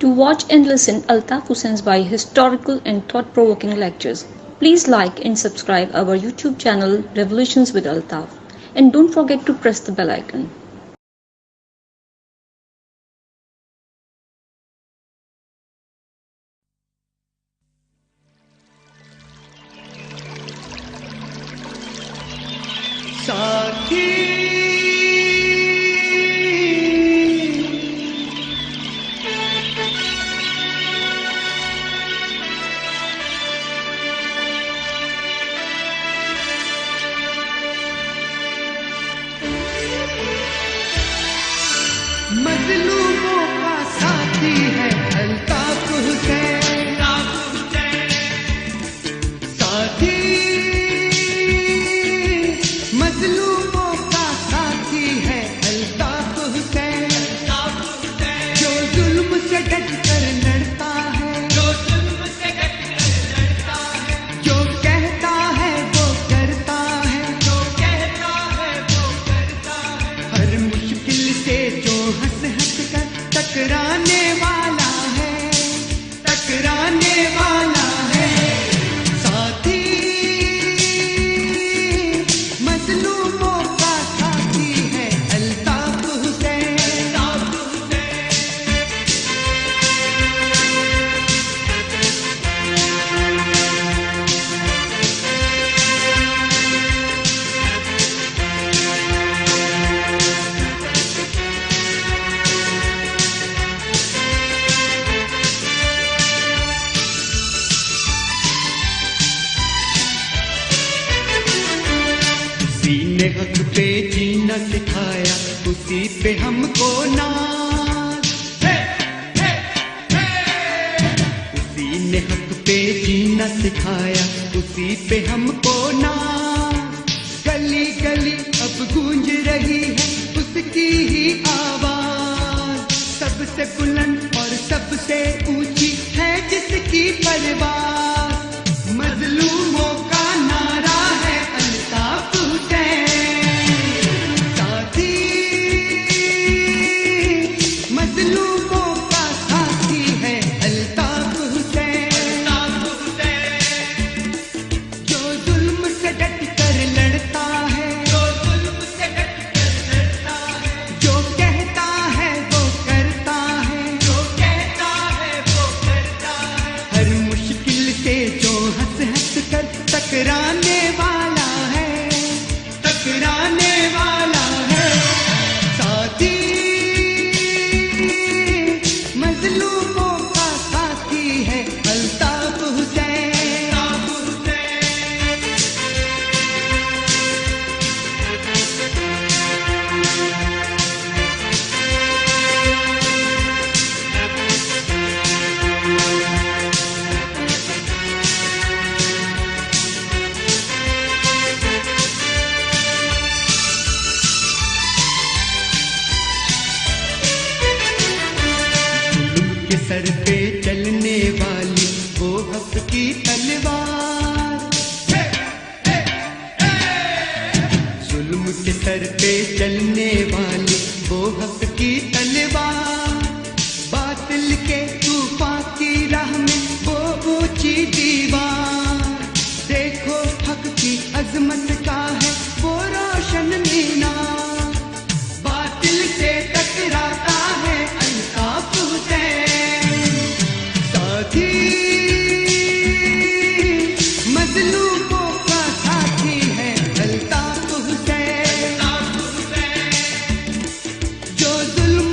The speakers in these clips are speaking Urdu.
To watch and listen Altaf Hussein's by historical and thought-provoking lectures, please like and subscribe our YouTube channel Revolutions with Altaf, and don't forget to press the bell icon. مظلوموں کا ساتھی ہے الطاف حسین، ساتھی مظلوموں کا ساتھی ہے الطاف حسین، جو ظلم سے ڈٹ کر لڑتا ہے، جو کہتا ہے وہ کرتا ہے، ہر مشکل سے جو ہنس ہنس کر ٹکرانے والا ہے، ٹکرانے والا ہے، ساتھی مظلوموں کا ساتھی ہے الطاف حسین۔ اسی نے حق پہ جینا سکھایا، اسی پہ ہم کو ناز، اسی نے حق پہ جینا سکھایا، اسی پہ ہم کو ناز، گلی گلی اب گونج رہی ہے اس کی ہی آواز، سب سے بلند اور سب سے اونچی ہے جس کی پرواز، مظلوموں کا نعرہ ہے الطاف حسین، ساتھی مظلوموں کا ساتھی ہے الطاف حسین، جو ظلم سے ڈٹ کر لڑتا ہے، جو کہتا ہے وہ کرتا ہے، ہر مشکل سے جو ہنس ہنس کر ٹکرانے والا ہے، ٹکرانے والا ہے، ساتھی مظلوموں کا ساتھی ہے الطاف حسین۔ ظلم کے سر پہ چلنے والی وہ حق کی تلوار، ظلم کے سر پہ چلنے والی وہ حق کی تلوار، باطل کے طوفان کی راہ میں وہ اونچی دیوار، دیکھو حق کی عظمت کا ہے وہ روشن مینار، باطل سے ٹکراتا ہے الطاف حسین، ساتھی مظلوموں کا ساتھی ہے الطاف حسین، جو ظلم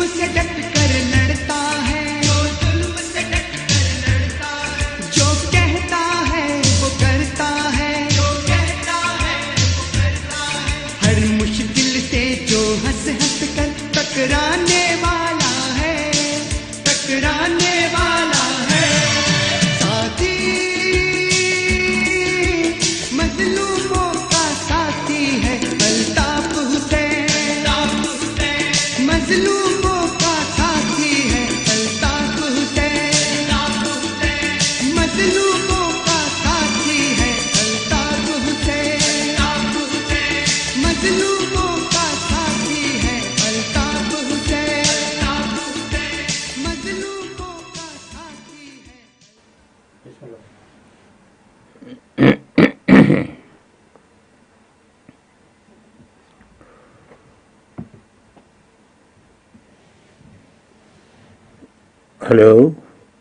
ہلو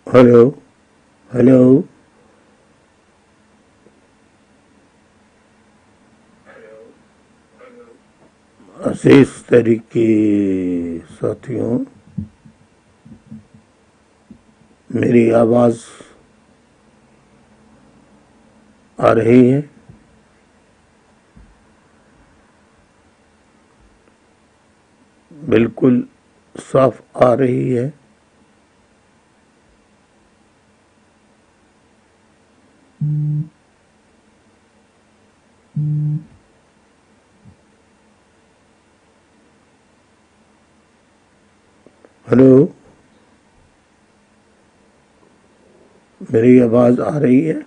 ہلو ہلو عزیز طریقی ساتھیوں، میری آواز آ رہی ہے؟ بالکل صاف آ رہی ہے؟ ہلو، میری آواز آ رہی ہے؟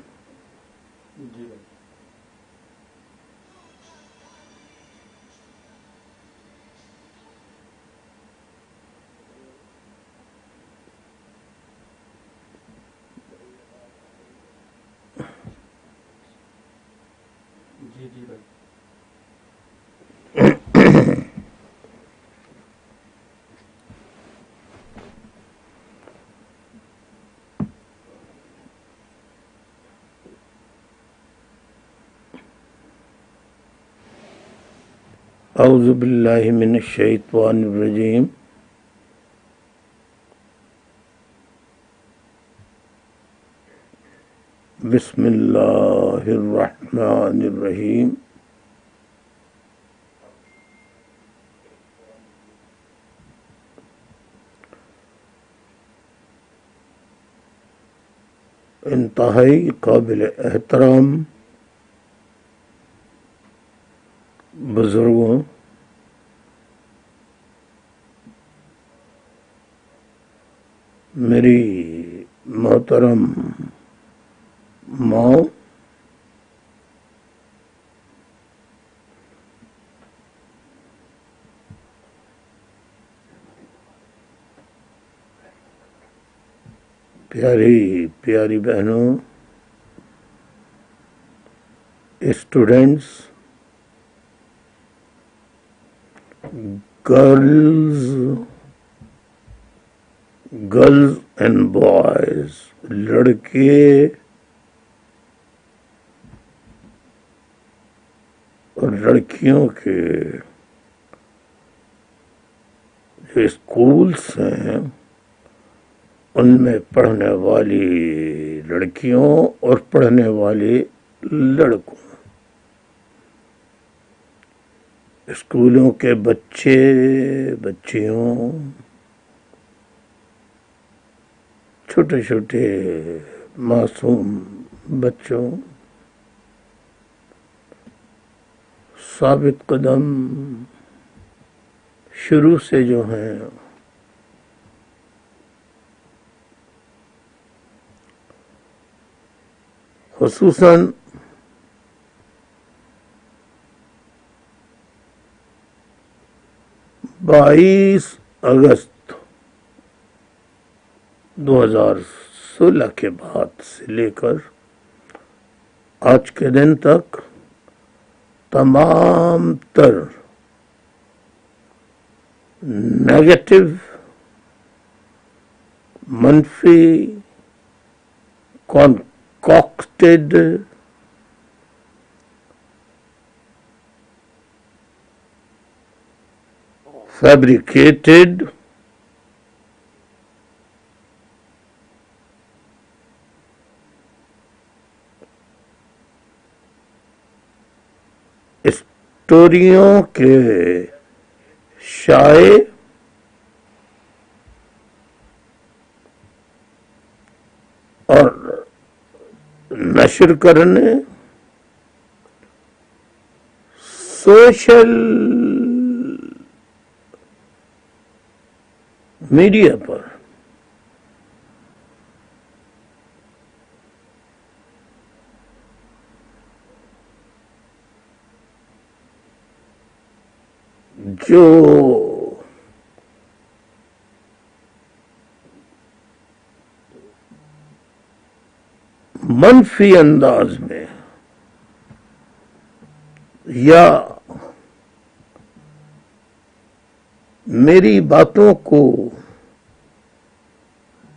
اعوذ باللہ من الشیطان الرجیم، بسم اللہ الرحمن الرحیم۔ انتہائی قابل احترام بزرگوں، میری محترم ماں، پیاری پیاری بہنوں، اسٹوڈینٹس، گرلز اینڈ بوائز، لڑکے اور لڑکیوں کے جو اسکولس ہیں ان میں پڑھنے والی لڑکیوں اور پڑھنے والے لڑکوں، اسکولوں کے بچے بچیوں، چھوٹے چھوٹے معصوم بچوں، ثابت قدم شروع سے جو ہیں، خصوصاً 22 اگست 2016 کے بعد سے لے کر آج کے دن تک تمام تر نیگیٹو، منفی، concocted fabricated اسٹوریوں کے شائع اور نشر کرنے، سوشل میڈیا پر جو منفی انداز میں یا میری باتوں کو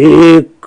1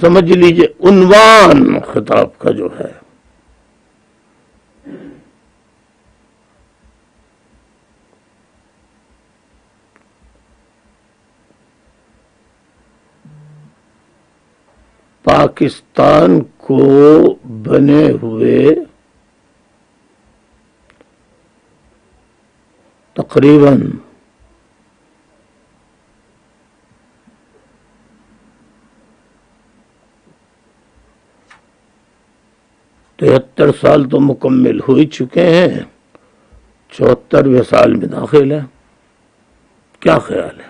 سمجھ لیجئے عنوان خطاب کا جو ہے پاکستان کو بنے ہوئے تقریباً 73 سال تو مکمل ہو ہی چکے ہیں، 74ویں سال میں داخل ہے. کیا خیال ہے؟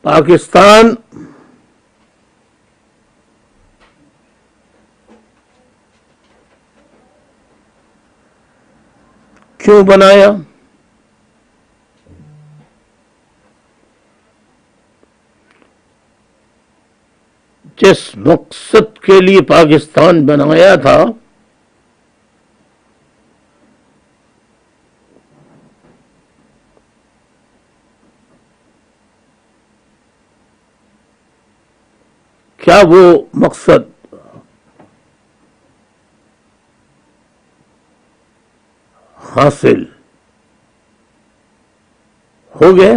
پاکستان کیوں بنایا؟ جس مقصد کے لیے پاکستان بنایا تھا کیا وہ مقصد حاصل ہو گیا؟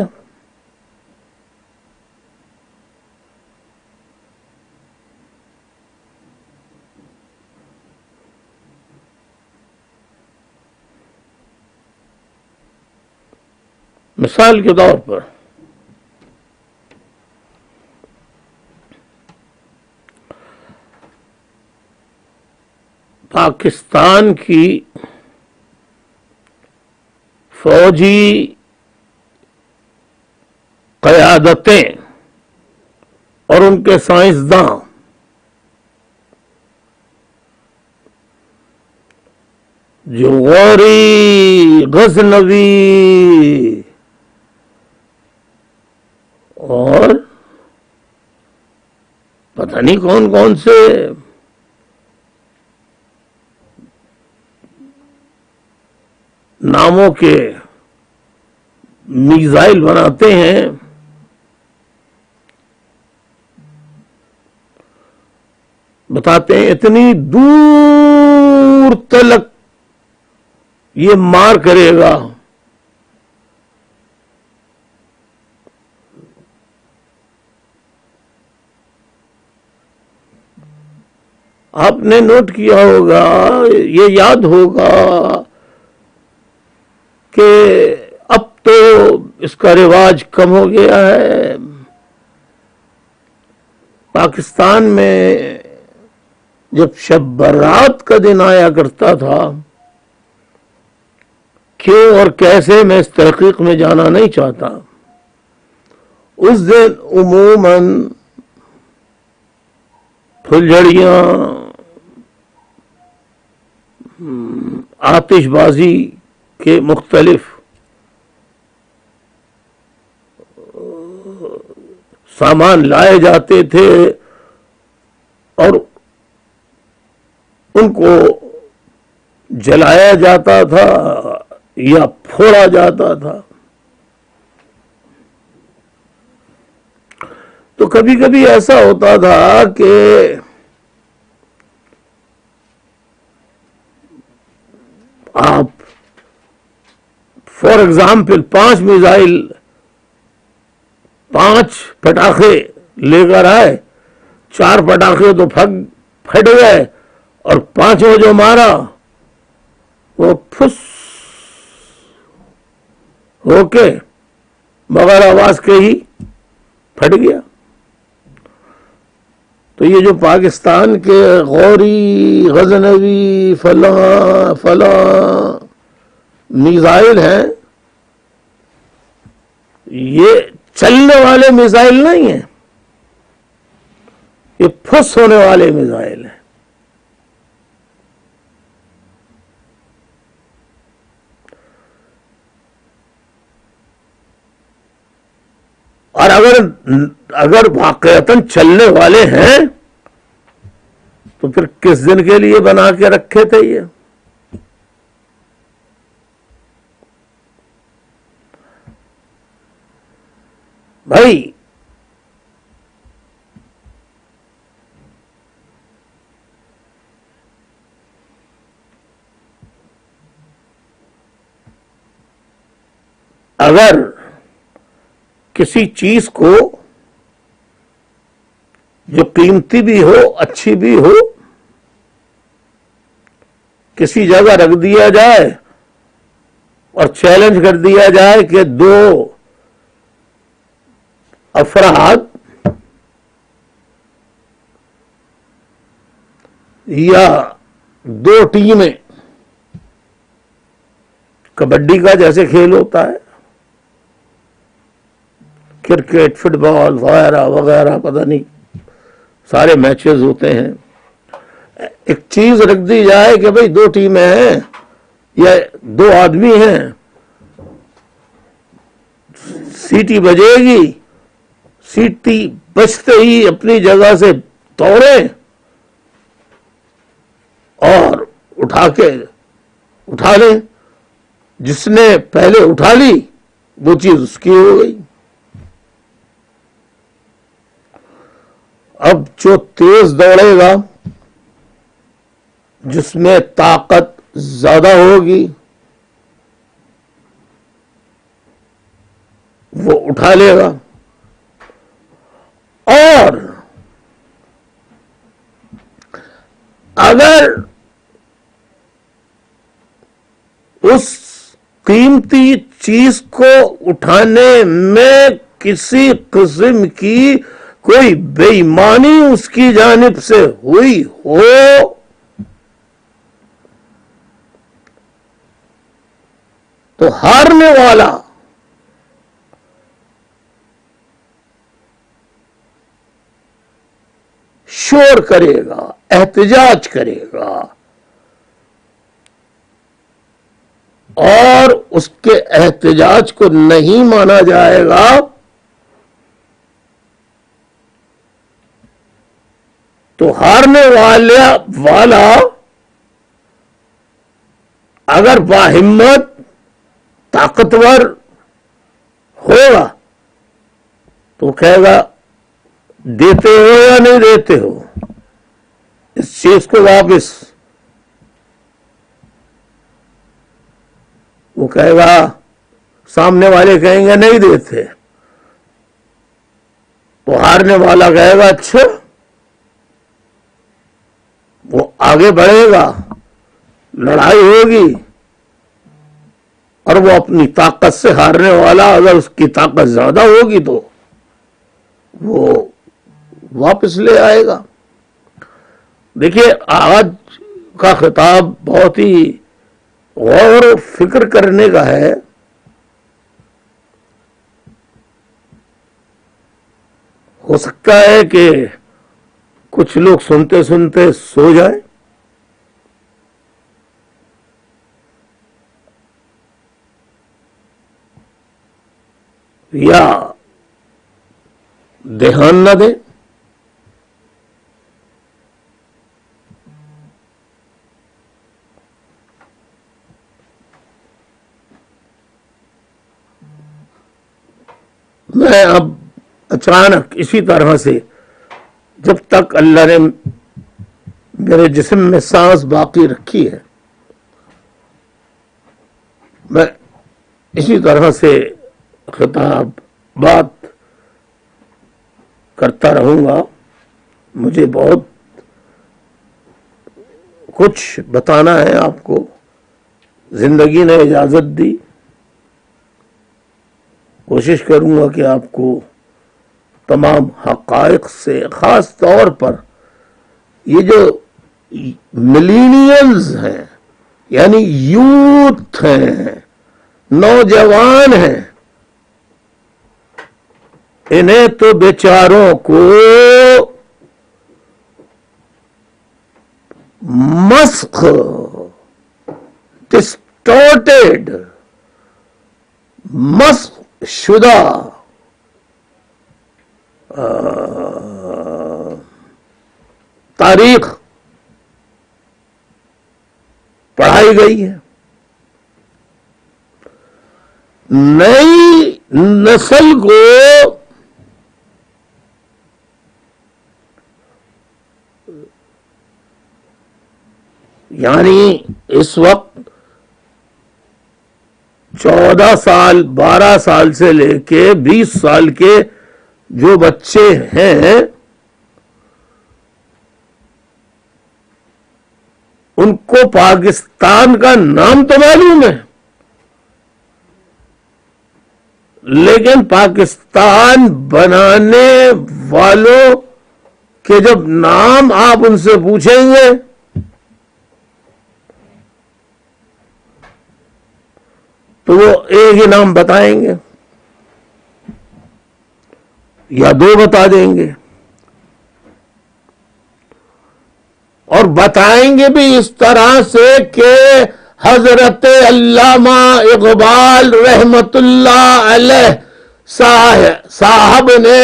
مثال کے طور پر پاکستان کی فوجی قیادتیں اور ان کے سائنسداں جو غوری، غزنوی اور پتہ نہیں کون کون سے ناموں کے میزائل بناتے ہیں، بتاتے ہیں اتنی دور تلک یہ مار کرے گا. آپ نے نوٹ کیا ہوگا، یہ یاد ہوگا کہ اب تو اس کا رواج کم ہو گیا ہے. پاکستان میں جب شب برات کا دن آیا کرتا تھا، کیوں اور کیسے میں اس تحقیق میں جانا نہیں چاہتا، اس دن عموماً پھلجھڑیاں، آتش بازی کے مختلف سامان لائے جاتے تھے اور ان کو جلایا جاتا تھا یا پھوڑا جاتا تھا. تو کبھی کبھی ایسا ہوتا تھا کہ آپ فار ایگزامپل 5 میزائل، 5 پٹاخے لے کر آئے، 4 پٹاخے تو پھٹ گئے اور 5واں جو مارا وہ پھس ہو کے بغیر آواز کے ہی پھٹ گیا. تو یہ جو پاکستان کے غوری، غزنوی، فلاں میزائل ہیں، یہ چلنے والے میزائل نہیں ہیں، یہ پھس ہونے والے میزائل ہیں. اور اگر واقعتاً چلنے والے ہیں تو پھر کس دن کے لیے بنا کے رکھے تھے یہ؟ بھائی اگر کسی چیز کو جو قیمتی بھی ہو اچھی بھی ہو کسی جگہ رکھ دیا جائے اور چیلنج کر دیا جائے کہ دو افراد یا دو ٹیمیں، کبڈی کا جیسے کھیل ہوتا ہے، کرکٹ، فٹ بال وغیرہ وغیرہ، پتہ نہیں سارے میچز ہوتے ہیں، ایک چیز رکھ دی جائے کہ بھئی دو ٹیمیں ہیں یا دو آدمی ہیں، سیٹی بجے گی، سیٹی بجتے ہی اپنی جگہ سے دوڑیں اور اٹھا لیں، جس نے پہلے اٹھا لی وہ چیز اس کی ہو گئی۔ اب جو تیز دوڑے گا، جس میں طاقت زیادہ ہوگی، وہ اٹھا لے گا، اور اگر اس قیمتی چیز کو اٹھانے میں کسی قسم کی کوئی بے ایمانی اس کی جانب سے ہوئی ہو تو ہارنے والا شور کرے گا، احتجاج کرے گا، اور اس کے احتجاج کو نہیں مانا جائے گا تو ہارنے والا اگر باہمت طاقتور ہوگا تو کہے گا دیتے ہو یا نہیں دیتے ہو اس چیز کو واپس؟ وہ کہے گا، سامنے والے کہیں گے نہیں دیتے، تو ہارنے والا کہے گا اچھا، وہ آگے بڑھے گا، لڑائی ہوگی، اور وہ اپنی طاقت سے ہارنے والا اگر اس کی طاقت زیادہ ہوگی تو وہ واپس لے آئے گا۔ دیکھیے آج کا خطاب بہت ہی غور و فکر کرنے کا ہے۔ ہو سکتا ہے کہ کچھ لوگ سنتے سنتے سو جائیں، یا دھیان نہ دیں۔ میں اب اچانک اسی طرح سے جب تک اللہ نے میرے جسم میں سانس باقی رکھی ہے میں اسی طرح سے خطاب بات کرتا رہوں گا۔ مجھے بہت کچھ بتانا ہے آپ کو، زندگی نے اجازت دی، کوشش کروں گا کہ آپ کو تمام حقائق سے، خاص طور پر یہ جو ملینیلز ہیں یعنی یوتھ ہیں، نوجوان ہیں، انہیں تو بیچاروں کو مسخ، ڈسٹورٹیڈ، مسخ شدہ تاریخ بتائی گئی ہے. نئی نسل کو یعنی اس وقت 14 سال 12 سال سے لے کے 20 سال کے جو بچے ہیں ان کو پاکستان کا نام تو معلوم ہے، لیکن پاکستان بنانے والوں کے جب نام آپ ان سے پوچھیں گے تو وہ ایک ہی نام بتائیں گے یا دو بتا دیں گے، اور بتائیں گے بھی اس طرح سے کہ حضرت علامہ اقبال رحمت اللہ علیہ صاحب نے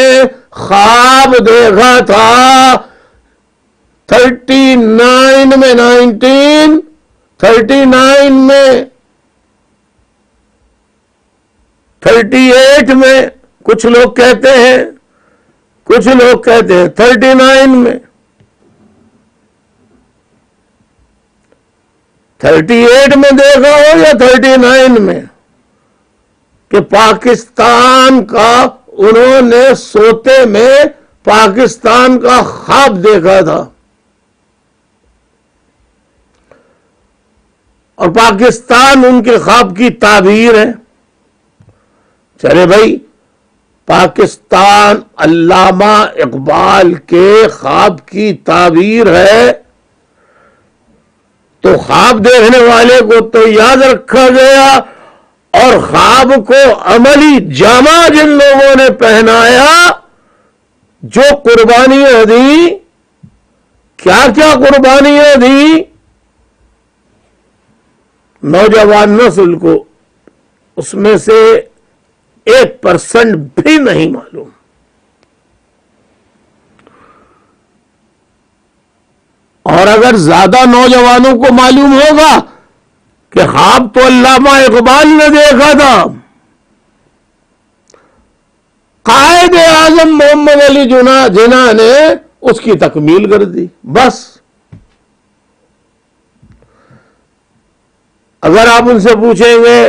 خواب دیکھا تھا 39 میں 38 میں کچھ لوگ کہتے ہیں 39 میں 38 میں دیکھا ہو یا 39 میں کہ پاکستان کا انہوں نے سوتے میں پاکستان کا خواب دیکھا تھا، اور پاکستان ان کے خواب کی تعبیر ہے. چلے بھائی، پاکستان علامہ اقبال کے خواب کی تعبیر ہے تو خواب دیکھنے والے کو تو یاد رکھا گیا، اور خواب کو عملی جامہ جن لوگوں نے پہنایا، جو قربانیاں دی، کیا قربانیاں دی، نوجوان نسل کو اس میں سے 1% بھی نہیں معلوم. اور اگر زیادہ نوجوانوں کو معلوم ہوگا کہ خواب تو علامہ اقبال نے دیکھا تھا، قائد اعظم محمد علی جناح نے اس کی تکمیل کر دی. بس اگر آپ ان سے پوچھیں گے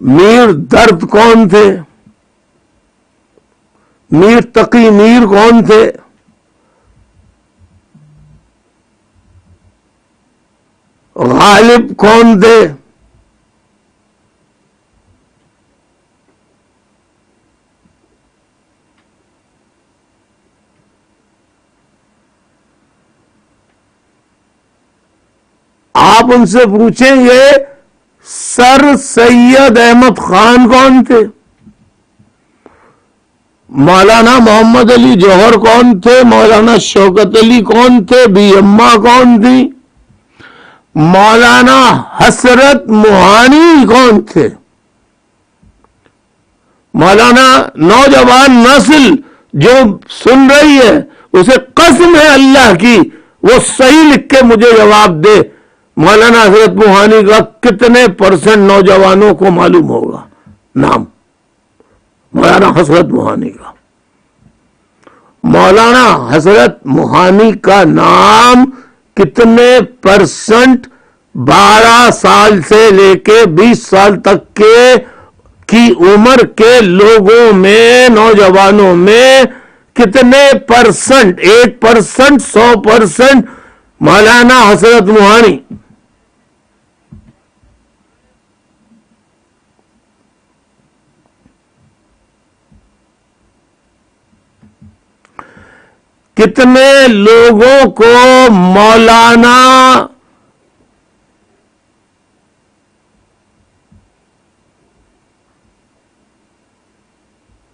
میر درد کون تھے، میر تقی میر کون تھے، غالب کون تھے، آپ ان سے پوچھیں گے سر سید احمد خان کون تھے، مولانا محمد علی جوہر کون تھے، مولانا شوکت علی کون تھے، بی اما کون تھی، مولانا حسرت موہانی کون تھے. مولانا نوجوان نسل جو سن رہی ہے اسے قسم ہے اللہ کی وہ صحیح لکھ کے مجھے جواب دے، مولانا حسرت موہانی کا کتنے % نوجوانوں کو معلوم ہوگا نام مولانا حسرت موہانی کا. مولانا حسرت موہانی کا نام کتنے % 12 سال سے لے کے 20 سال تک کی عمر کے لوگوں میں، نوجوانوں میں کتنے %؟ 1%، 100%؟ مولانا حسرت موہانی. کتنے لوگوں کو مولانا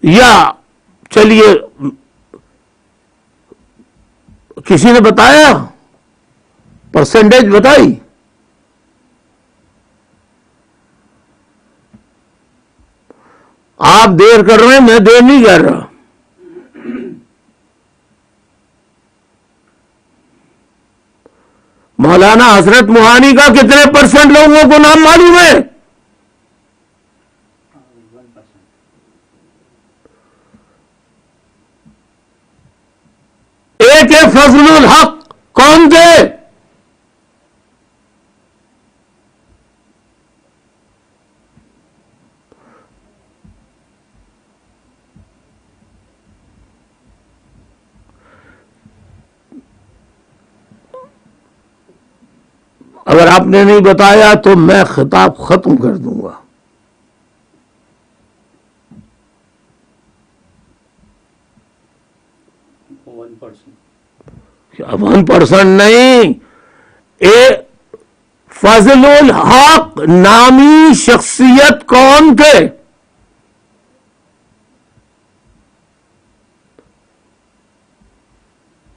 یا چلیے کسی نے بتایا پرسنٹیج بتائی؟ آپ دیر کر رہے ہیں، میں دیر نہیں کر رہا. مولانا حضرت موہانی کا کتنے % لوگوں کو نام معلوم ہے؟ ایک ہے فضل الحق، کون تھے؟ اگر آپ نے نہیں بتایا تو میں خطاب ختم کر دوں گا. 1% نہیں، فضل الحق نامی شخصیت کون تھے؟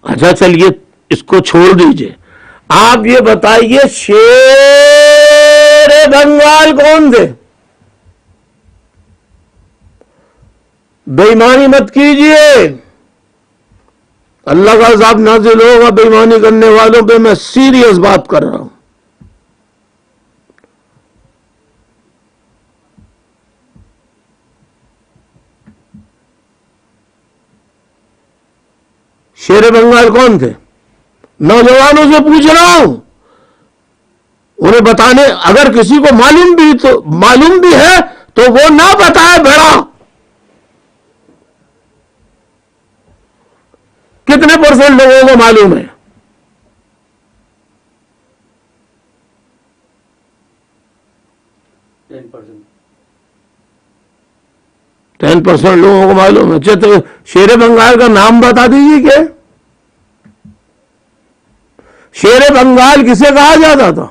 اچھا چلیے اس کو چھوڑ دیجئے. آپ یہ بتائیے شیر بنگال کون تھے؟ بے ایمانی مت کیجئے، اللہ کا عذاب نازل ہوگا بے ایمانی کرنے والوں پہ. میں سیریس بات کر رہا ہوں. شیر بنگال کون تھے؟ نوجوانوں سے پوچھ رہا ہوں، انہیں بتانے. اگر کسی کو معلوم بھی ہے تو وہ نہ بتائے بڑا. کتنے % لوگوں کو معلوم ہے؟ 10% لوگوں کو معلوم ہے. تو شیر بنگال کا نام بتا دیجیے. کیا شیر بنگال کسے کہا جاتا تھا؟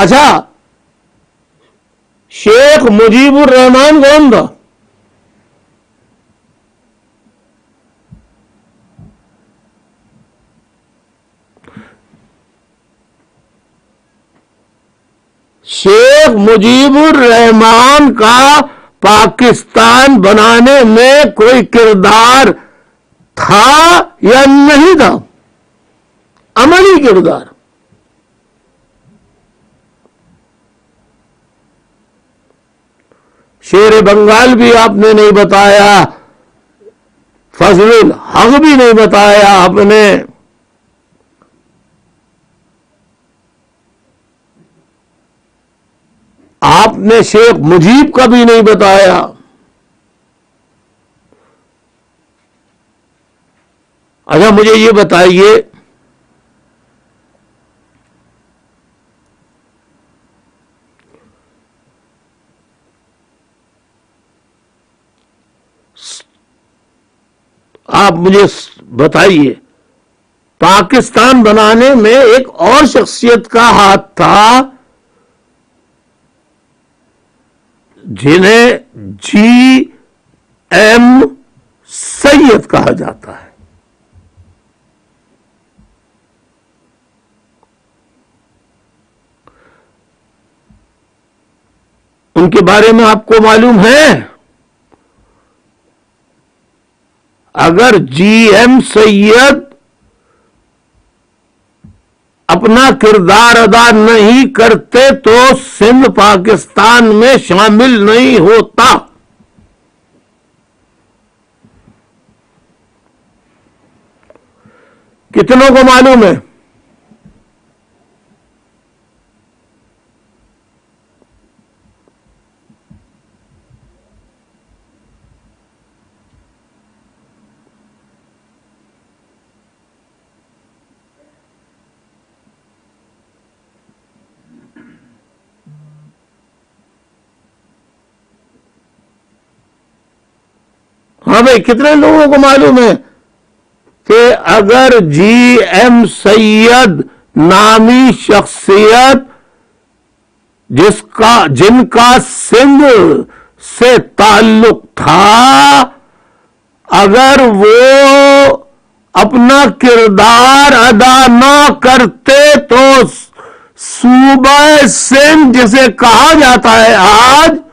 اچھا، شیخ مجیب الرحمان کون تھا؟ شیخ مجیب الرحمان کا پاکستان بنانے میں کوئی کردار تھا یا نہیں تھا؟ عملی کردار. شیر بنگال بھی آپ نے نہیں بتایا، فضل الحق بھی نہیں بتایا آپ نے. آپ نے شیخ مجیب کا بھی نہیں بتایا. اچھا مجھے یہ بتائیے، آپ مجھے بتائیے، پاکستان بنانے میں ایک اور شخصیت کا ہاتھ تھا جنہیں جی ایم سید کہا جاتا ہے. ان کے بارے میں آپ کو معلوم ہے؟ اگر جی ایم سید اپنا کردار ادا نہیں کرتے تو سندھ پاکستان میں شامل نہیں ہوتا. کتنوں کو معلوم ہے؟ ہاں بھائی، کتنے لوگوں کو معلوم ہے کہ اگر جی ایم سید نامی شخصیت جن کا سندھ سے تعلق تھا، اگر وہ اپنا کردار ادا نہ کرتے تو صوبہ سندھ جسے کہا جاتا ہے آج،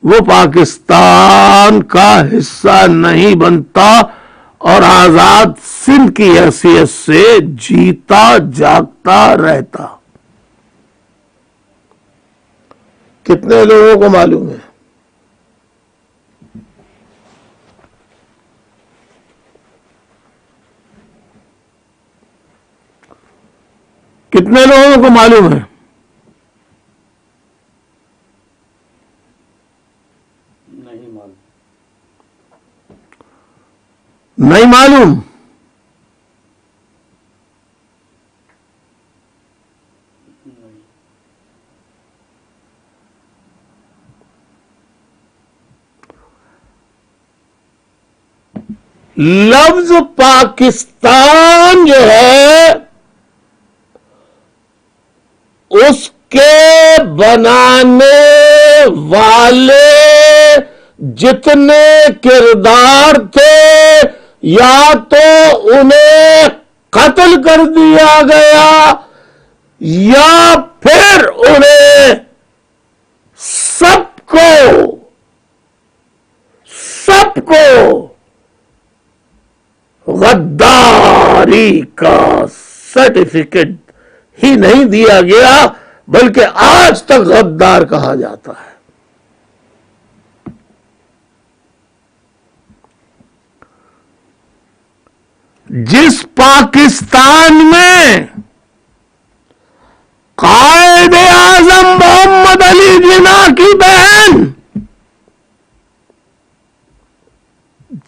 وہ پاکستان کا حصہ نہیں بنتا اور آزاد سندھ کی حیثیت سے جیتا جاگتا رہتا. کتنے لوگوں کو معلوم ہے؟ کتنے لوگوں کو معلوم ہے؟ نہیں معلوم. لفظ پاکستان جو ہے اس کے بنانے والے جتنے کردار تھے یا تو انہیں قتل کر دیا گیا یا پھر انہیں سب کو غداری کا سرٹیفکیٹ ہی نہیں دیا گیا بلکہ آج تک غدار کہا جاتا ہے. جس پاکستان میں قائد اعظم محمد علی جناح کی بہن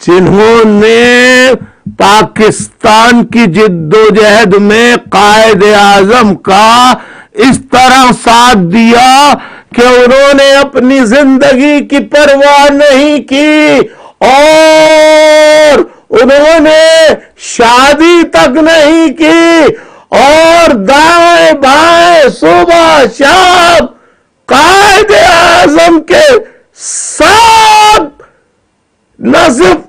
جنہوں نے پاکستان کی جدوجہد میں قائد اعظم کا اس طرح ساتھ دیا کہ انہوں نے اپنی زندگی کی پرواہ نہیں کی اور انہوں نے شادی تک نہیں کی اور دائیں بائیں صبح شام قائد اعظم کے ساتھ نہ صرف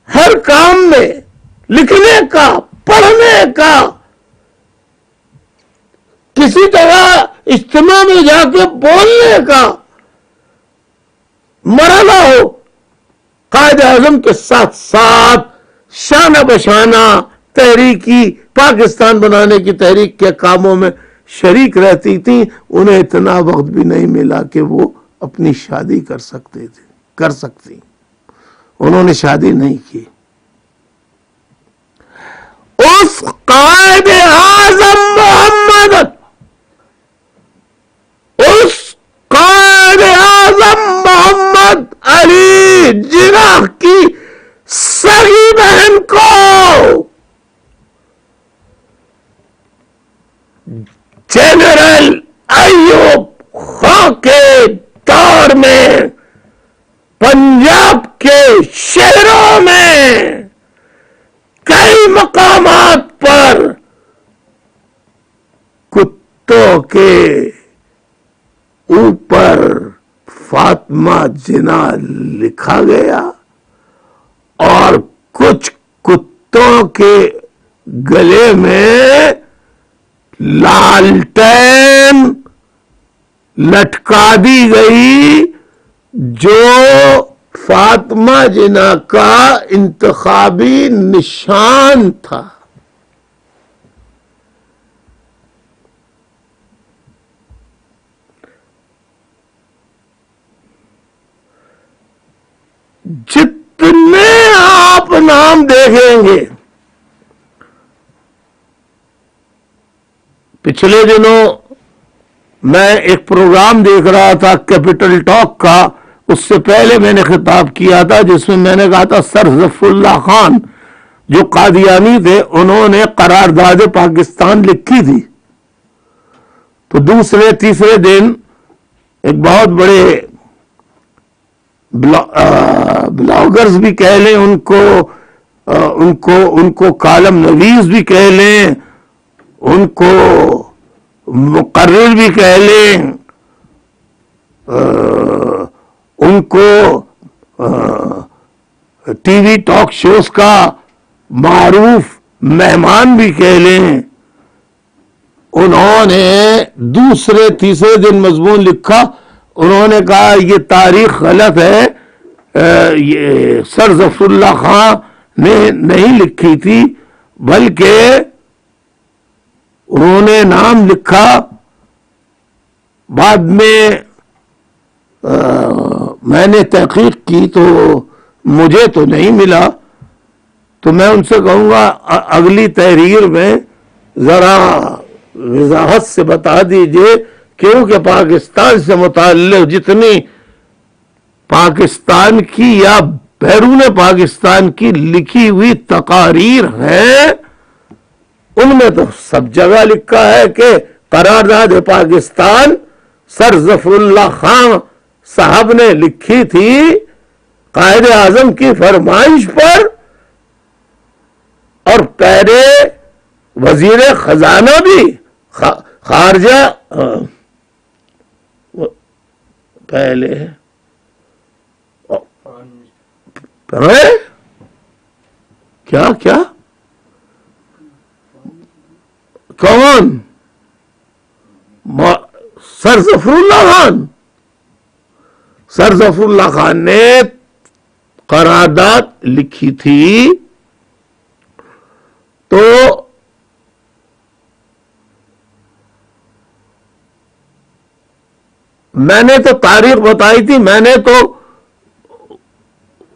ہر کام میں لکھنے کا پڑھنے کا کسی طرح اجتماع میں جا کے بولنے کا مرحلہ ہو قائد اعظم کے ساتھ ساتھ شانہ بشانہ تحریکی پاکستان بنانے کی تحریک کے کاموں میں شریک رہتی تھی. انہیں اتنا وقت بھی نہیں ملا کہ وہ اپنی شادی کر سکتی. انہوں نے شادی نہیں کی. اس قائد اعظم محمد علی جناح کی سگی بہن کو جنرل ایوب خان کے دور میں پنجاب کے شہروں میں کئی مقامات پر کتوں کے اوپر فاطمہ جناح لکھا گیا اور کچھ کتوں کے گلے میں لالٹین لٹکا دی گئی جو فاطمہ جناح کا انتخابی نشان تھا. جتنے آپ نام دیکھیں گے پچھلے دنوں میں ایک پروگرام دیکھ رہا تھا کیپٹل ٹاک کا. اس سے پہلے میں نے خطاب کیا تھا جس میں میں نے کہا تھا سر ظفر اللہ خان جو قادیانی تھے انہوں نے قرارداد پاکستان لکھی تھی. تو دوسرے تیسرے دن ایک بہت بڑے بلاگرز بھی کہہ لیں ان کو کالم نویس بھی کہہ لیں ان کو مقرر بھی کہہ لیں ان کو ٹی وی ٹاک شوز کا معروف مہمان بھی کہہ لیں. انہوں نے دوسرے تیسرے دن مضمون لکھا انہوں نے کہا یہ تاریخ غلط ہے، یہ سر ظفر اللہ خان نے نہیں لکھی تھی، بلکہ انہوں نے نام لکھا، بعد میں نے تحقیق کی تو مجھے تو نہیں ملا، تو میں ان سے کہوں گا اگلی تحریر میں ذرا وضاحت سے بتا دیجئے، کیونکہ پاکستان سے متعلق جتنی پاکستان کی یا بیرون پاکستان کی لکھی ہوئی تقاریر ہیں، ان میں تو سب جگہ لکھا ہے کہ قرارداد پاکستان سر ظفر اللہ خان صاحب نے لکھی تھی قائد اعظم کی فرمائش پر، اور پہلے وزیر خزانہ بھی خارجہ پہلے کیا کون سر ظفر اللہ خان؟ سر ظفر اللہ خان نے قرارداد لکھی تھی، تو میں نے تو تاریخ بتائی تھی، میں نے تو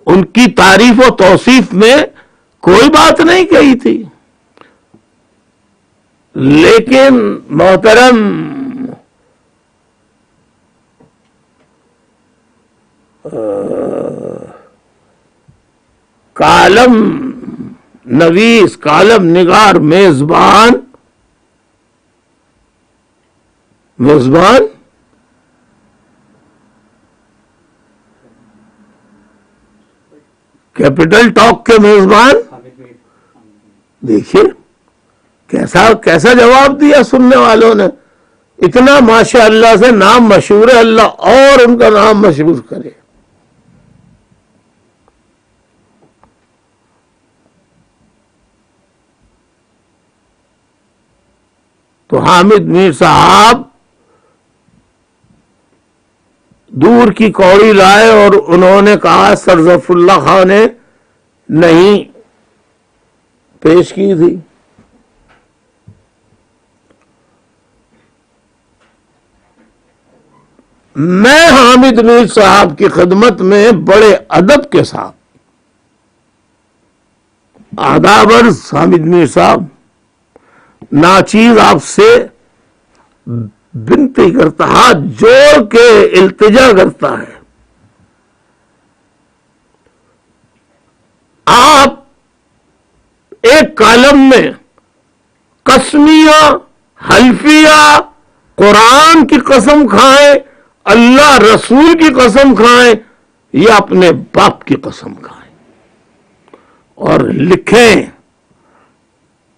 ان کی تعریف و توصیف میں کوئی بات نہیں کہی تھی، لیکن محترم کالم نویس، کالم نگار، میزبان کیپٹل ٹاک کے میزبان، دیکھیے کیسا جواب دیا سننے والوں نے، اتنا ماشاء اللہ سے نام مشہور ہے، اللہ اور ان کا نام مشہور کرے۔ تو حامد میر صاحب دور کی کوڑی لائے اور انہوں نے کہا سر ظفر اللہ خان نے نہیں پیش کی تھی۔ میں حامد میر صاحب کی خدمت میں بڑے ادب کے ساتھ آداب عرض، حامد میر صاحب ناچیز آپ سے بنتی کرتا، ہاتھ جوڑ کے التجا کرتا ہے، آپ ایک کالم میں قسمیہ، حلفیہ، قرآن کی قسم کھائیں، اللہ رسول کی قسم کھائیں یا اپنے باپ کی قسم کھائیں، اور لکھیں،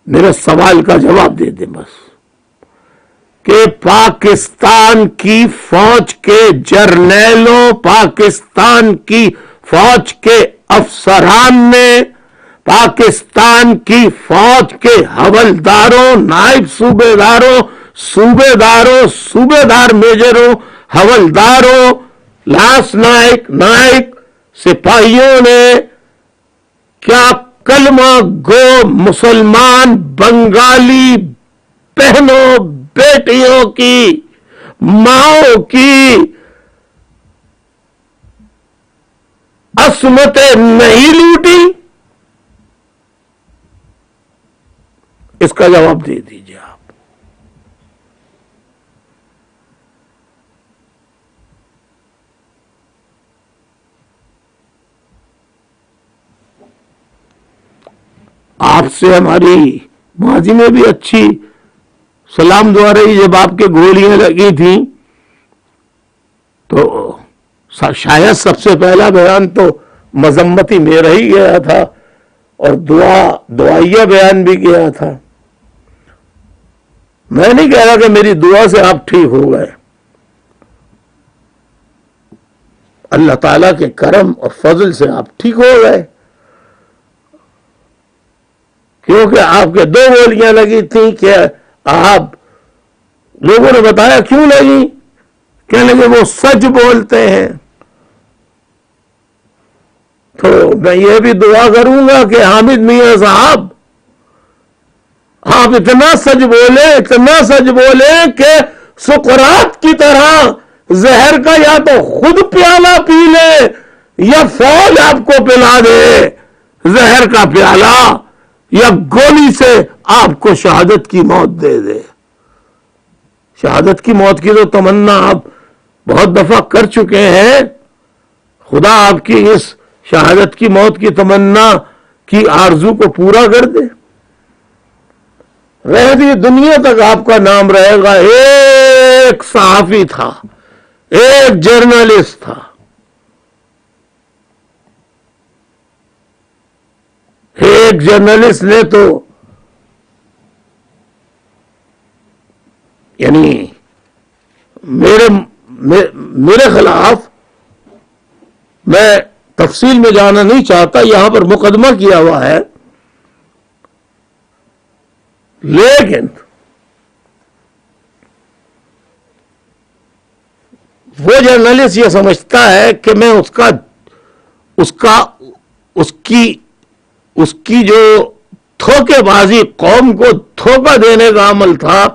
میرے سوال کا جواب دے دیں بس، کہ پاکستان کی فوج کے جرنیلوں، پاکستان کی فوج کے افسران نے، پاکستان کی فوج کے حوالداروں، نائب صوبیداروں، صوبیدار میجروں، حوالداروں، لاس نائک سپاہیوں نے کیا کلمہ گو مسلمان بنگالی بہنوں، بیٹیوں کی، ماؤں کی عصمتیں نہیں لوٹی؟ اس کا جواب دے دیجیے آپ۔ آپ سے ہماری ماضی میں بھی اچھی سلام دعا رہی، جب آپ کے گولیاں لگی تھیں تو شاید سب سے پہلا بیان تو مذمتی میرا ہی گیا تھا، اور دعائیہ بیان بھی کیا تھا۔ میں نہیں کہہ رہا کہ میری دعا سے آپ ٹھیک ہو گئے، اللہ تعالیٰ کے کرم اور فضل سے آپ ٹھیک ہو گئے، کیونکہ آپ کے 2 گولیاں لگی تھیں کہ آپ لوگوں نے بتایا کیوں لگی، کہنے لگے وہ سچ بولتے ہیں. تو میں یہ بھی دعا کروں گا کہ حامد میاں صاحب آپ اتنا سچ بولیں کہ سقراط کی طرح زہر کا یا تو خود پیالہ پی لے یا فوج آپ کو پلا دے زہر کا پیالہ, یا گولی سے آپ کو شہادت کی موت دے دے. شہادت کی موت کی تو تمنا آپ بہت دفعہ کر چکے ہیں. خدا آپ کی اس شہادت کی موت کی تمنا کی آرزو کو پورا کر دے. رہتی دنیا تک آپ کا نام رہے گا. ایک صحافی تھا, ایک جرنلسٹ تھا, ایک جرنلسٹ نے تو یعنی میرے خلاف, میں تفصیل میں جانا نہیں چاہتا, یہاں پر مقدمہ کیا ہوا ہے, لیکن وہ جرنلسٹ یہ سمجھتا ہے کہ میں اس کی جو دھوکے بازی قوم کو دھوکہ دینے کا عمل تھا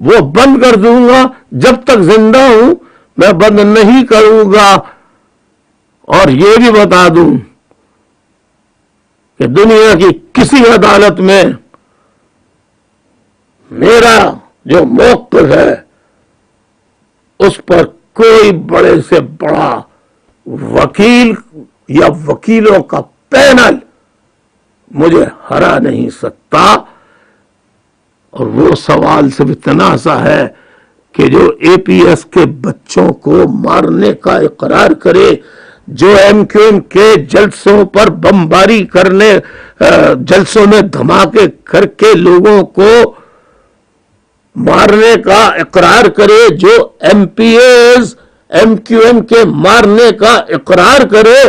وہ بند کر دوں گا. جب تک زندہ ہوں میں بند نہیں کروں گا. اور یہ بھی بتا دوں کہ دنیا کی کسی عدالت میں میرا جو موقف ہے اس پر کوئی بڑے سے بڑا وکیل یا وکیلوں کا پینل مجھے ہرا نہیں سکتا. اور وہ سوال صرف اتنا سا ہے کہ جو اے پی ایس کے بچوں کو مارنے کا اقرار کرے, جو ایم کیو ایم کے جلسوں پر بمباری کرنے, جلسوں میں دھماکے کر کے لوگوں کو مارنے کا اقرار کرے, جو M P as MQM کے مارنے کا اقرار کرے,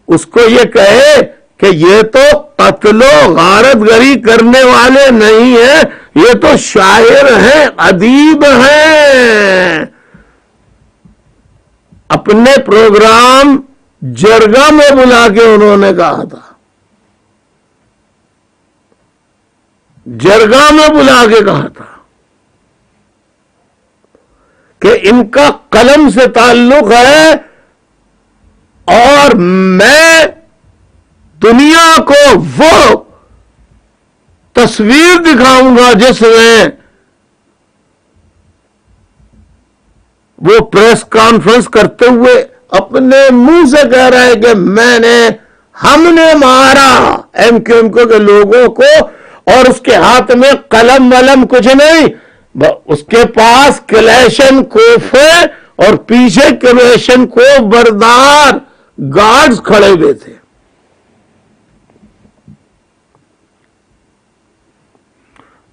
اس کو یہ کہے کہ یہ تو قتل و غارت گری کرنے والے نہیں ہیں, یہ تو شاعر ہیں, ادیب ہیں. اپنے پروگرام جرگا میں بلا کے انہوں نے کہا تھا, جرگا میں بلا کے کہا تھا کہ ان کا قلم سے تعلق ہے اور میں دنیا کو وہ تصویر دکھاؤں گا جس میں وہ پریس کانفرنس کرتے ہوئے اپنے منہ سے کہہ رہا ہے کہ ہم نے مارا ایم کیو ایم کے لوگوں کو, اور اس کے ہاتھ میں قلم ولم کچھ نہیں, اس کے پاس کلیشن کوف ہے اور پیچھے کلیشن کوف بردار گارڈز کھڑے ہوئے تھے.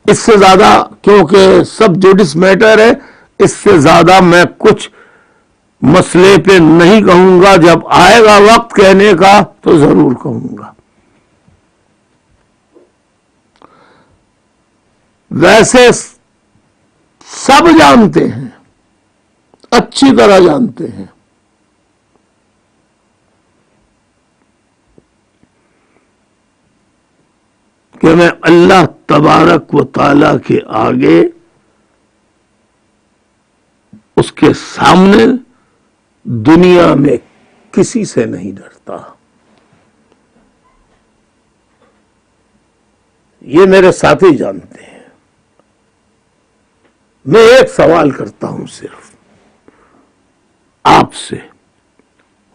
اس سے زیادہ, کیونکہ سب جوڈس میٹر ہے, اس سے زیادہ میں کچھ مسئلے پہ نہیں کہوں گا. جب آئے گا وقت کہنے کا تو ضرور کہوں گا. ویسے سب جانتے ہیں, اچھی طرح جانتے ہیں کہ میں اللہ تبارک و تعالی کے آگے, اس کے سامنے دنیا میں کسی سے نہیں ڈرتا. یہ میرے ساتھی جانتے ہیں. میں ایک سوال کرتا ہوں صرف آپ سے,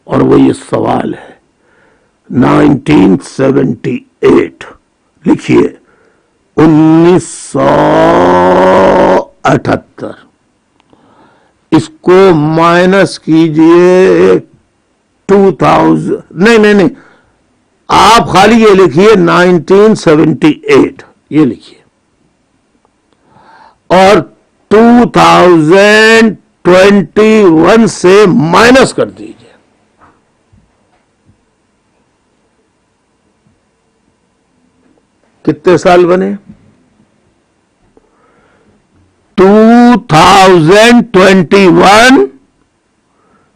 اور وہ یہ سوال ہے 1978, لکھیے 1978, اس کو مائنس کیجئے 2000, نہیں, آپ خالی یہ لکھیے 1978, یہ لکھیے, اور 2021 سے مائنس کر دیجئے. کتنے سال بنے؟ 2021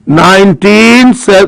19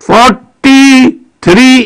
43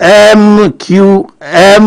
MQM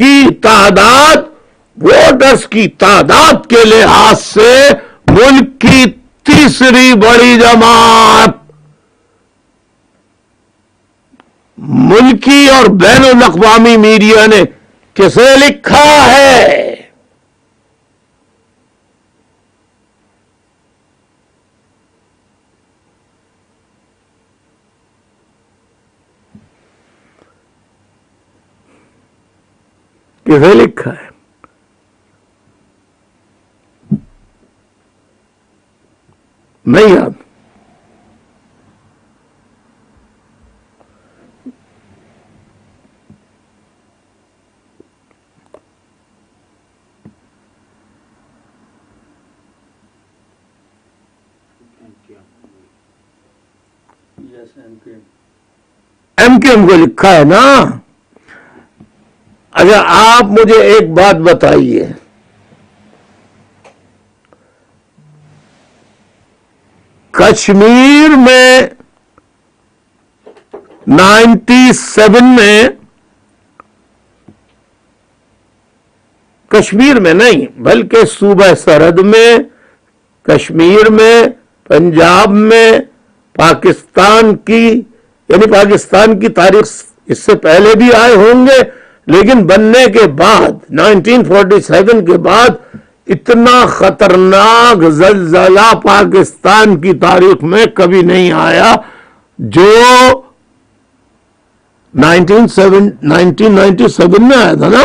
کی تعداد ووٹرز کی تعداد کے لحاظ سے ملک کی تیسری بڑی جماعت. ملکی اور بین الاقوامی میڈیا نے کسے لکھا ہے؟ کسے لکھا ہے؟ نہیں یاد. ایم کیو ایم کو لکھا ہے نا. اچھا آپ مجھے ایک بات بتائیے، کشمیر میں 97 میں، کشمیر میں نہیں بلکہ صوبہ سرحد میں، کشمیر میں، پنجاب میں، پاکستان کی یعنی پاکستان کی تاریخ اس سے پہلے بھی آئے ہوں گے، لیکن بننے کے بعد 1947 کے بعد اتنا خطرناک زلزلہ پاکستان کی تاریخ میں کبھی نہیں آیا جو 1997 میں آیا تھا نا.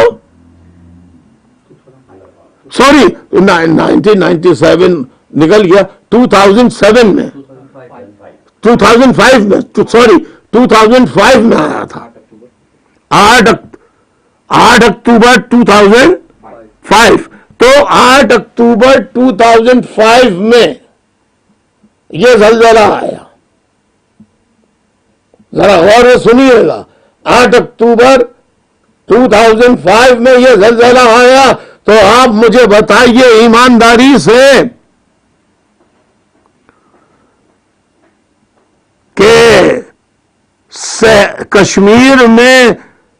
سوری 1997 نکل گیا، 2007 میں، 2005 میں، سوری 2005 میں آیا تھا. 8 اکتوبر 2005. تو 8 اکتوبر 2005 میں یہ زلزلہ آیا. ذرا غور سے سنیے گا، 8 اکتوبر 2005 میں یہ زلزلہ آیا. تو آپ مجھے بتائیے ایمانداری سے کہ کشمیر میں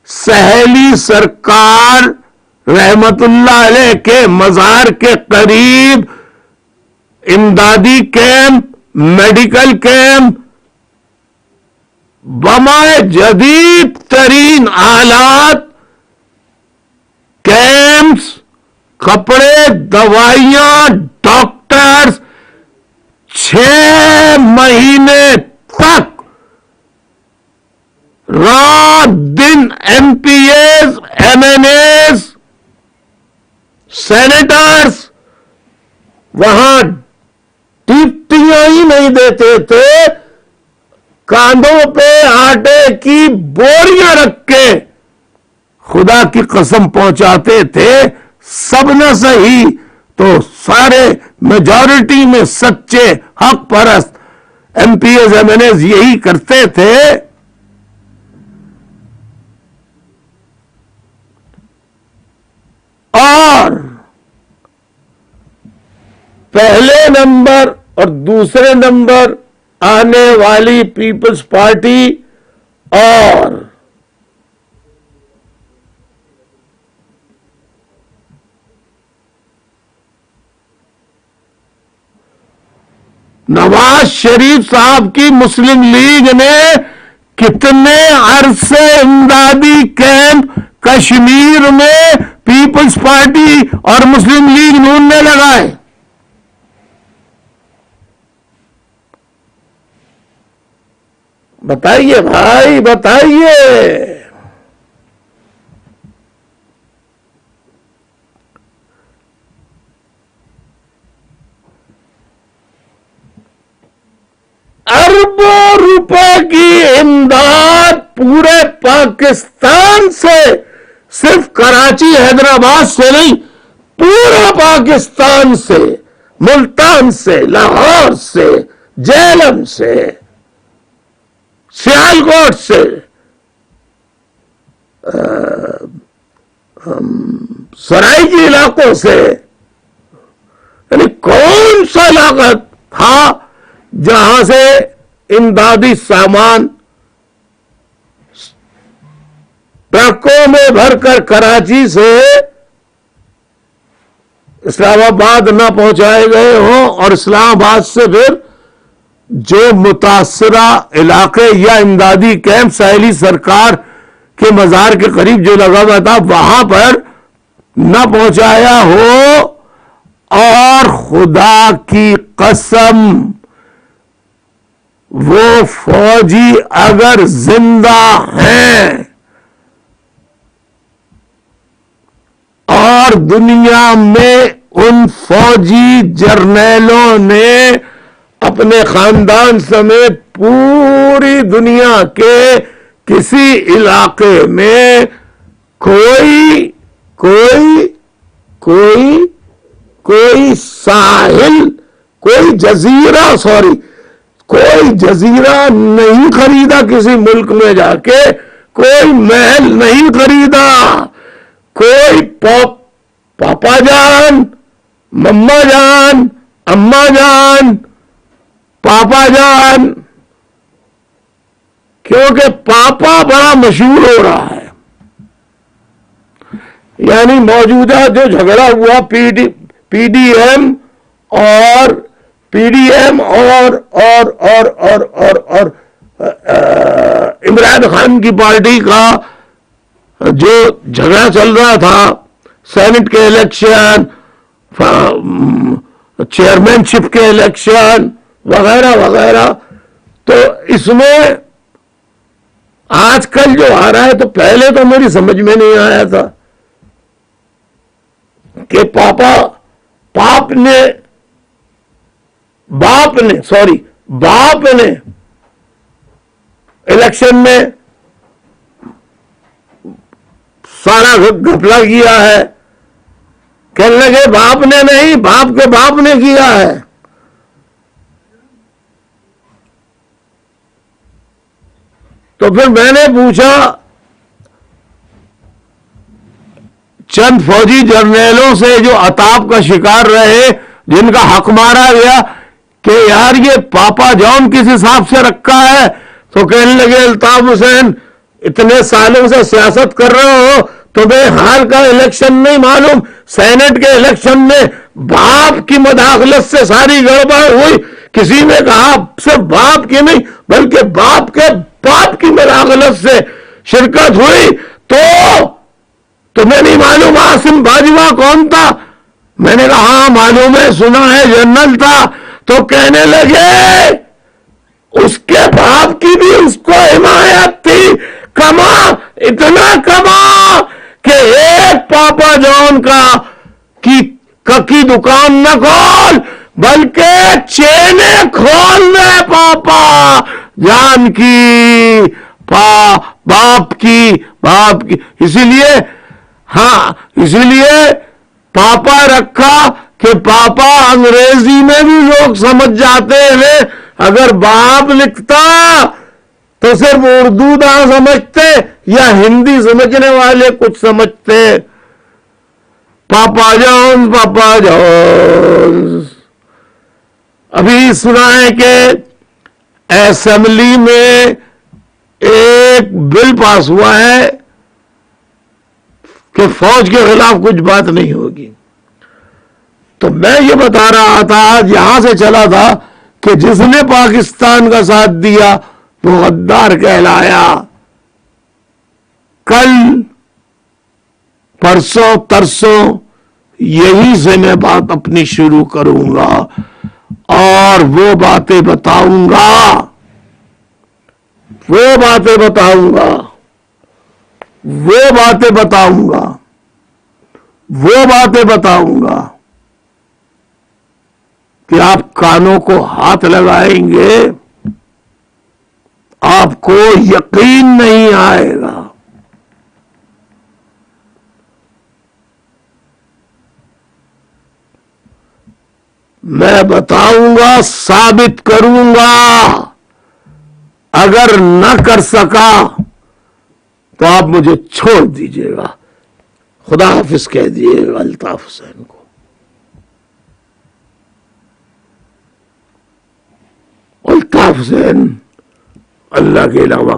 سہیلی سرکار رحمت اللہ علیہ کے مزار کے قریب امدادی کیمپ، میڈیکل کیمپ، بمائے جدید ترین آلات، کیمپس، کپڑے، دوائیاں، ڈاکٹرز 6 مہینے تک رات دن M P as, MNAs, senators وہاں ٹپٹیاں ہی نہیں دیتے تھے، کاندھوں پہ آٹے کی بوریاں رکھ کے خدا کی قسم پہنچاتے تھے. سب نہ صحیح تو سارے میجورٹی میں سچے حق پرست M P as, MNAs یہی کرتے تھے. اور پہلے نمبر اور دوسرے نمبر آنے والی پیپلز پارٹی اور نواز شریف صاحب کی مسلم لیگ نے کتنے عرصے امدادی کیمپ کشمیر میں پیپلز پارٹی اور مسلم لیگ نون نے لگائے؟ بتائیے بھائی، بتائیے. اربوں روپے کی امداد پورے پاکستان سے، صرف کراچی حیدرآباد سے نہیں، پورا پاکستان سے، ملتان سے، لاہور سے، جیلم سے، سیالکوٹ سے، سرائکی علاقوں سے، یعنی کون سا علاقہ تھا جہاں سے امدادی سامان ٹرکوں میں بھر کر کراچی سے اسلام آباد نہ پہنچائے گئے ہوں اور اسلام آباد سے پھر جو متاثرہ علاقے یا امدادی کیمپ ساحلی سرکار کے مزار کے قریب جو لگا ہوا تھا وہاں پر نہ پہنچایا ہو، اور خدا کی قسم وہ فوجی اگر زندہ ہیں اور دنیا میں ان فوجی جرنیلوں نے اپنے خاندان سمیت پوری دنیا کے کسی علاقے میں کوئی ساحل، کوئی جزیرہ نہیں خریدا، کسی ملک میں جا کے کوئی محل نہیں خریدا، کوئی پاپا جان، مما جان، اما جان، پاپا جان، کیونکہ پاپا بڑا مشہور ہو رہا ہے. یعنی موجودہ جو جھگڑا ہوا پی ڈی ایم اور عمران خان کی پارٹی کا جو جھگڑا چل رہا تھا، سینٹ کے الیکشن، چیئرمین شپ کے الیکشن وغیرہ وغیرہ، تو اس میں آج کل جو آ رہا ہے، تو پہلے تو میری سمجھ میں نہیں آیا تھا کہ باپ نے الیکشن میں سارا گھپلا کیا ہے. کہنے لگے باپ نے نہیں، باپ کے باپ نے کیا ہے. تو پھر میں نے پوچھا چند فوجی جرنیلوں سے جو عطاف کا شکار رہے، جن کا حق مارا گیا، کہ یار یہ پاپا جان کس حساب سے رکھا ہے. تو کہنے لگے الطاف حسین اتنے سالوں سے سیاست کر رہے ہو، تمہیں حال کا الیکشن نہیں معلوم؟ سینٹ کے الیکشن میں باپ کی مداخلت سے ساری گڑبڑ ہوئی. کسی نے کہا صرف باپ کی نہیں بلکہ باپ کے باپ کی مداخلت سے شرکت ہوئی. تو تمہیں نہیں معلوم عاصم باجوہ کون تھا؟ میں نے کہا ہاں معلوم ہے، سنا ہے، جنرل تھا. تو کہنے لگے اس کے باپ کی بھی اس کو حمایت تھی. کما، اتنا کما کہ ایک پاپا جان کی دکان نہ کھول بلکہ چینیں کھول دے پاپا جان کی، باپ کی. اسی لیے پاپا رکھا کہ پاپا انگریزی میں بھی لوگ سمجھ جاتے ہیں. اگر باپ لکھتا تو صرف اردو نہ سمجھتے یا ہندی سمجھنے والے کچھ سمجھتے. پاپا جان. ابھی سنا ہے کہ اسمبلی میں ایک بل پاس ہوا ہے کہ فوج کے خلاف کچھ بات نہیں ہوگی. تو میں یہ بتا رہا تھا، یہاں سے چلا تھا کہ جس نے پاکستان کا ساتھ دیا وہ غدار کہلایا. کل پرسوں ترسوں یہی سے میں بات اپنی شروع کروں گا اور وہ باتیں بتاؤں گا کہ آپ کانوں کو ہاتھ لگائیں گے، آپ کو یقین نہیں آئے گا. میں بتاؤں گا، ثابت کروں گا. اگر نہ کر سکا تو آپ مجھے چھوڑ دیجئے گا. خدا حافظ کہہ دیجئے گا الطاف حسین کو. الطاف حسین اللہ کے علاوہ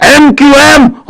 MQM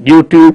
YouTube